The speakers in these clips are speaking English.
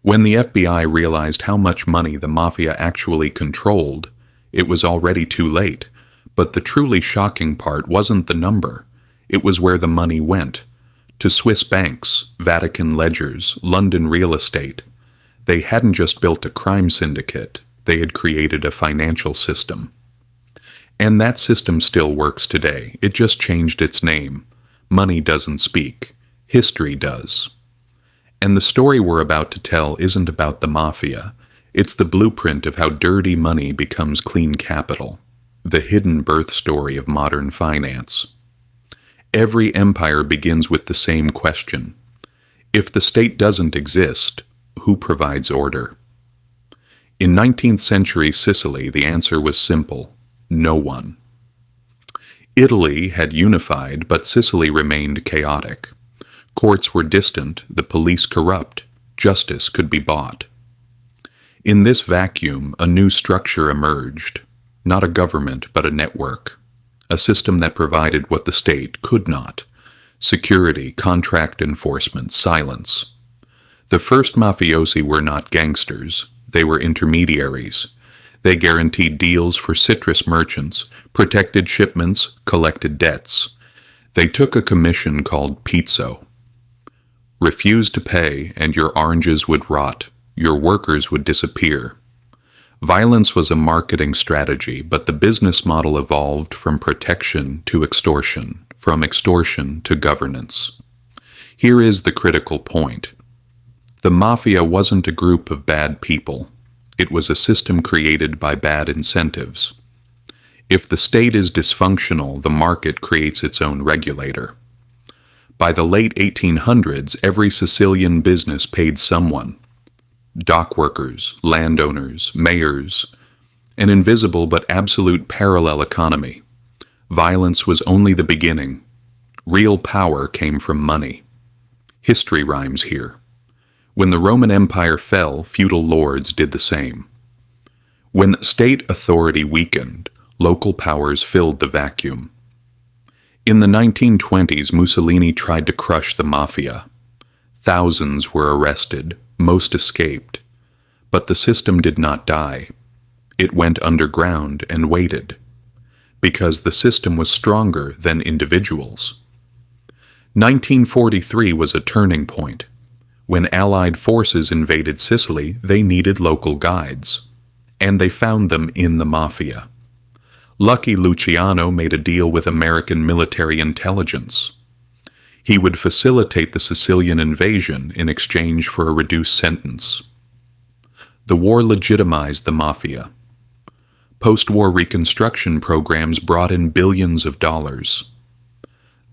When the FBI realized how much money the Mafia actually controlled, it was already too late. But the truly shocking part wasn't the number. It was where the money went. To Swiss banks, Vatican ledgers, London real estate. They hadn't just built a crime syndicate, they had created a financial system. And that system still works today. It just changed its name. Money doesn't speak. History does. And the story we're about to tell isn't about the Mafia. It's the blueprint of how dirty money becomes clean capital. The hidden birth story of modern finance. Every empire begins with the same question. If the state doesn't exist, who provides order? In 19th century Sicily, the answer was simple: no one. Italy had unified, but Sicily remained chaotic. Courts were distant, the police corrupt, justice could be bought. In this vacuum, a new structure emerged. Not a government, but a network. A system that provided what the state could not: security, contract enforcement, silence. The first mafiosi were not gangsters. They were intermediaries. They guaranteed deals for citrus merchants, protected shipments, collected debts. They took a commission called pizzo. Refuse to pay and your oranges would rot. Your workers would disappear. Violence was a marketing strategy, but the business model evolved from protection to extortion, from extortion to governance. Here is the critical point. The Mafia wasn't a group of bad people. It was a system created by bad incentives. If the state is dysfunctional, the market creates its own regulator. By the late 1800s, every Sicilian business paid someone. Dock workers, landowners, mayors, an invisible but absolute parallel economy. Violence was only the beginning. Real power came from money. History rhymes here. When the Roman Empire fell, feudal lords did the same. When state authority weakened, local powers filled the vacuum. In the 1920s, Mussolini tried to crush the Mafia. Thousands were arrested, most escaped. But the system did not die. It went underground and waited. Because the system was stronger than individuals. 1943 was a turning point. When Allied forces invaded Sicily, they needed local guides. And they found them in the Mafia. Lucky Luciano made a deal with American military intelligence. He would facilitate the Sicilian invasion in exchange for a reduced sentence. The war legitimized the Mafia. Post-war reconstruction programs brought in billions of dollars.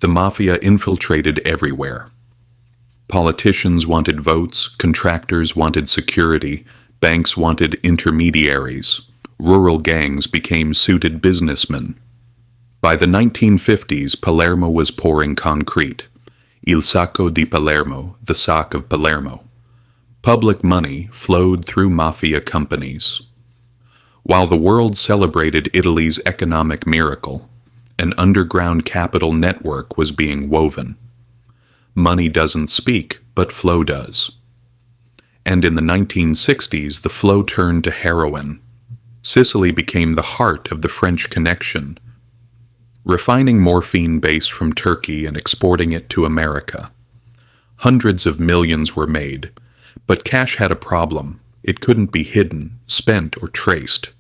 The Mafia infiltrated everywhere. Politicians wanted votes, contractors wanted security, banks wanted intermediaries. Rural gangs became suited businessmen. By the 1950s, Palermo was pouring concrete. Il sacco di Palermo, the sock of Palermo. Public money flowed through mafia companies. While the world celebrated Italy's economic miracle, an underground capital network was being woven. Money doesn't speak, but flow does. And in the 1960s, the flow turned to heroin. Sicily became the heart of the French Connection, refining morphine base from Turkey and exporting it to America. Hundreds of millions were made, but cash had a problem. It couldn't be hidden, spent, or traced.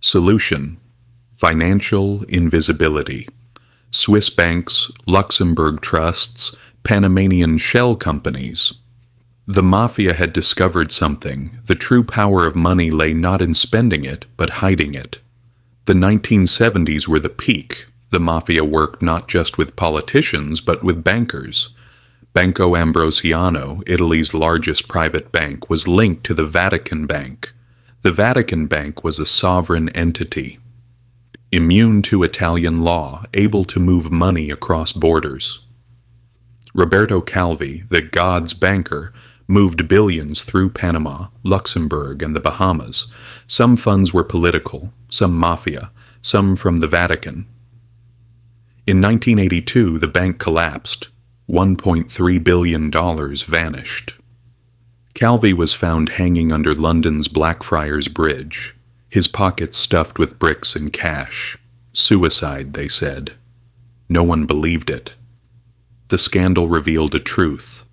Solution: financial invisibility. Swiss banks, Luxembourg trusts, Panamanian shell companies. The Mafia had discovered something. The true power of money lay not in spending it, but hiding it. The 1970s were the peak. The Mafia worked not just with politicians, but with bankers. Banco Ambrosiano, Italy's largest private bank, was linked to the Vatican Bank. The Vatican Bank was a sovereign entity, immune to Italian law, able to move money across borders. Roberto Calvi, the God's banker, moved billions through Panama, Luxembourg, and the Bahamas. Some funds were political, some mafia, some from the Vatican. In 1982, the bank collapsed. $1.3 billion vanished. Calvi was found hanging under London's Blackfriars Bridge, his pockets stuffed with bricks and cash. Suicide, they said. No one believed it. The scandal revealed a truth.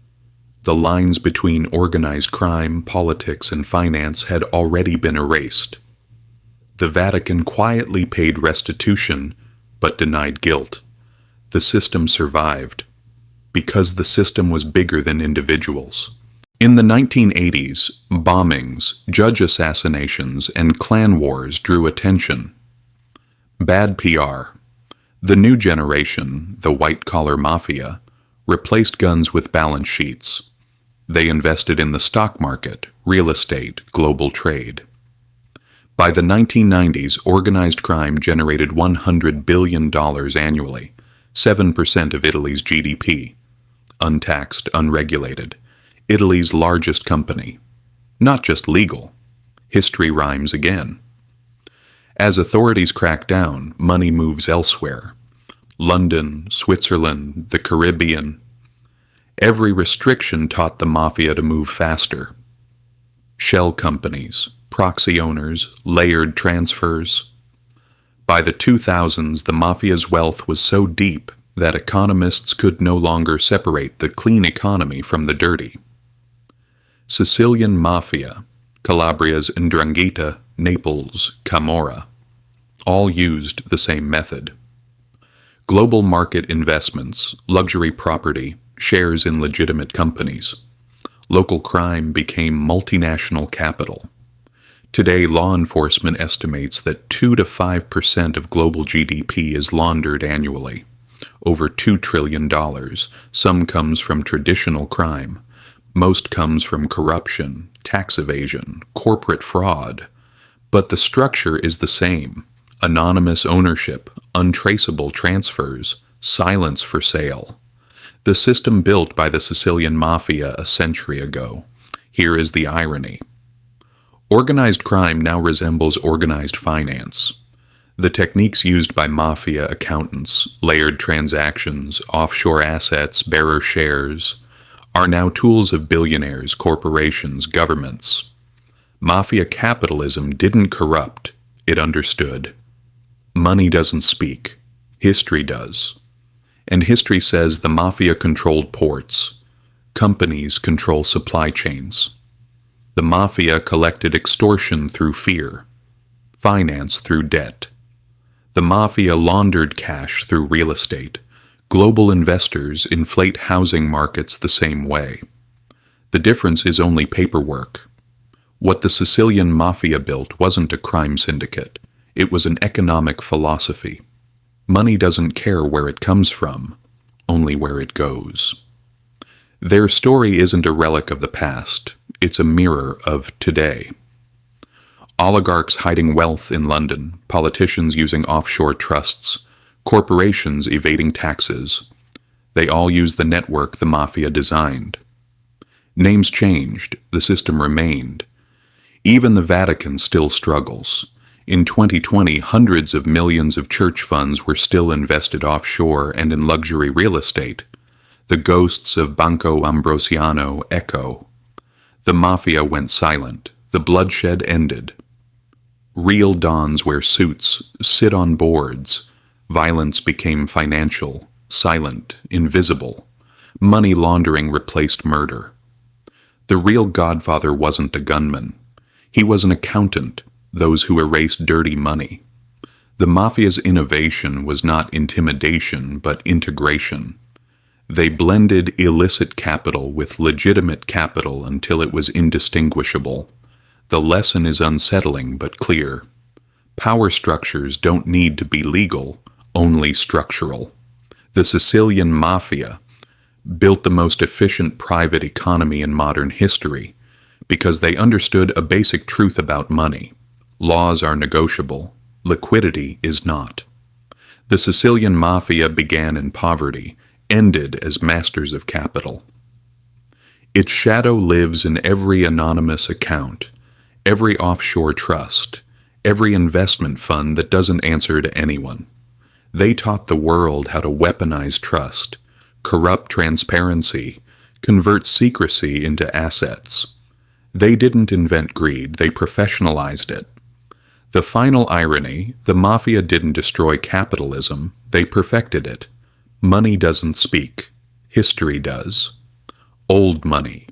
The lines between organized crime, politics, and finance had already been erased. The Vatican quietly paid restitution, but denied guilt. The system survived, because the system was bigger than individuals. In the 1980s, bombings, judge assassinations, and clan wars drew attention. Bad PR. The new generation, the white-collar mafia, replaced guns with balance sheets. They invested in the stock market, real estate, global trade. By the 1990s, organized crime generated $100 billion annually, 7% of Italy's GDP. Untaxed, unregulated. Italy's largest company. Not just legal. History rhymes again. As authorities crack down, money moves elsewhere. London, Switzerland, the Caribbean. Every restriction taught the mafia to move faster. Shell companies, proxy owners, layered transfers. By the 2000s, the mafia's wealth was so deep that economists could no longer separate the clean economy from the dirty. Sicilian Mafia, Calabria's 'Ndrangheta, Naples, Camorra, all used the same method. Global market investments, luxury property, shares in legitimate companies. Local crime became multinational capital. Today, law enforcement estimates that 2 to 5% of global GDP is laundered annually. Over $2 trillion. Some comes from traditional crime. Most comes from corruption, tax evasion, corporate fraud. But the structure is the same. Anonymous ownership, untraceable transfers, silence for sale. The system built by the Sicilian Mafia a century ago. Here is the irony. Organized crime now resembles organized finance. The techniques used by mafia accountants, layered transactions, offshore assets, bearer shares, are now tools of billionaires, corporations, governments. Mafia capitalism didn't corrupt, it understood. Money doesn't speak. History does. And history says the mafia controlled ports. Companies control supply chains. The mafia collected extortion through fear, finance through debt. The mafia laundered cash through real estate. Global investors inflate housing markets the same way. The difference is only paperwork. What the Sicilian Mafia built wasn't a crime syndicate. It was an economic philosophy. Money doesn't care where it comes from, only where it goes. Their story isn't a relic of the past. It's a mirror of today. Oligarchs hiding wealth in London, politicians using offshore trusts, corporations evading taxes. They all use the network the mafia designed. Names changed, the system remained. Even the Vatican still struggles. In 2020, hundreds of millions of church funds were still invested offshore and in luxury real estate. The ghosts of Banco Ambrosiano echo. The mafia went silent. The bloodshed ended. Real dons wear suits, sit on boards. Violence became financial, silent, invisible. Money laundering replaced murder. The real godfather wasn't a gunman. He was an accountant, those who erased dirty money. The mafia's innovation was not intimidation, but integration. They blended illicit capital with legitimate capital until it was indistinguishable. The lesson is unsettling but clear. Power structures don't need to be legal, only structural. The Sicilian Mafia built the most efficient private economy in modern history because they understood a basic truth about money. Laws are negotiable. Liquidity is not. The Sicilian Mafia began in poverty, ended as masters of capital. Its shadow lives in every anonymous account, every offshore trust, every investment fund that doesn't answer to anyone. They taught the world how to weaponize trust, corrupt transparency, convert secrecy into assets. They didn't invent greed, they professionalized it. The final irony, the Mafia didn't destroy capitalism, they perfected it. Money doesn't speak. History does. Old money.